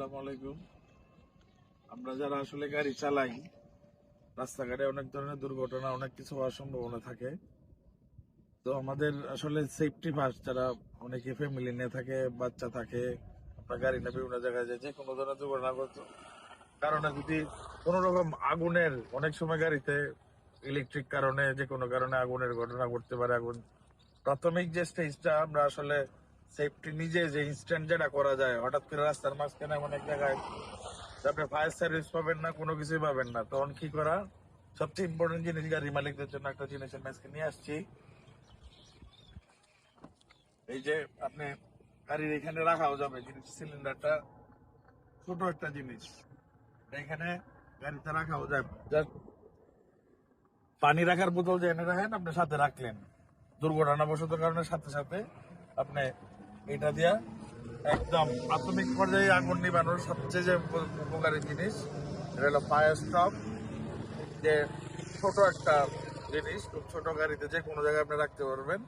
আসসালামু আলাইকুম। আমরা যারা আসলে গাড়ি চালাই, রাস্তাঘাটে অনেক ধরনের দুর্ঘটনা, অনেক কিছু হওয়ার সম্ভাবনা থাকে। তো আমাদের আসলে সেফটি ফার্স্ট। যারা অনেকে ফ্যামিলি নিয়ে থাকে, বাচ্চা থাকে, আপনার গাড়ি নিয়ে বিভিন্ন জায়গায় যায়, যে কোনো ধরনের দুর্ঘটনা কারণে যদি কোনো রকম আগুনের, অনেক সময় গাড়িতে ইলেকট্রিক কারণে, যে কোনো কারণে আগুনের ঘটনা ঘটতে পারে। আগুন প্রাথমিক যে স্টেজটা আমরা আসলে সেফটি নিজে যে ইনস্ট্যান্ট যেটা করা যায়, হঠাৎ করে রাস্তার মাঝখানে এমন এক জায়গায় আপনি ফায়ার সার্ভিস পাবেন না, কোনো কিছুই পাবেন না, তখন কি করা? সবচেয়ে ইম্পর্টেন্ট জিনিস, গাড়ি মালিকদের জন্য একটা জিনিস আমি আজকে নিয়ে আসছি। এই যে আপনি গাড়ির এখানে রাখাও যাবে জিনিস, সিলিন্ডারটা ছোট একটা জিনিস, এখানে গাড়িতে রাখাও যায়। জাস্ট পানি রাখার বোতল যে এনে রাখেন, আপনি সাথে রাখলেন, দুর্ঘটনাবশত কারণে সাথে সাথে আপনি এটা দিয়া একদম প্রাথমিক পর্যায়ে আগুন নিবানোর সবচেয়ে যে উপকারী জিনিস, এটা হলো ফায়ার স্টপ। যে ছোট একটা জিনিস, খুব ছোট গাড়িতে যে কোনো জায়গায় আপনি রাখতে পারবেন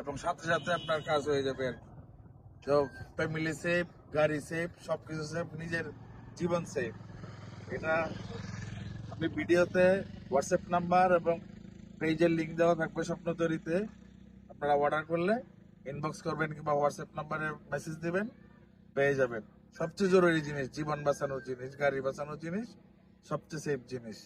এবং সাথে সাথে আপনার কাজ হয়ে যাবে আর কি। তো ফ্যামিলি সেফ, গাড়ি সেফ, সবকিছু সেফ, নিজের জীবন সেফ। এটা আপনি ভিডিওতে হোয়াটসঅ্যাপ নাম্বার এবং পেজের লিঙ্ক দেওয়া থাকবে স্বপ্ন তৈরিতে। আপনারা অর্ডার করলে ইনবক্স করবেন কিংবা হোয়াটসঅ্যাপ নাম্বারে মেসেজ দিবেন, পেয়ে যাবেন। সবচেয়ে জরুরি জিনিস, জীবন বাঁচানোর জিনিস, গাড়ি বাঁচানোর জিনিস, সবচেয়ে সেফ জিনিস।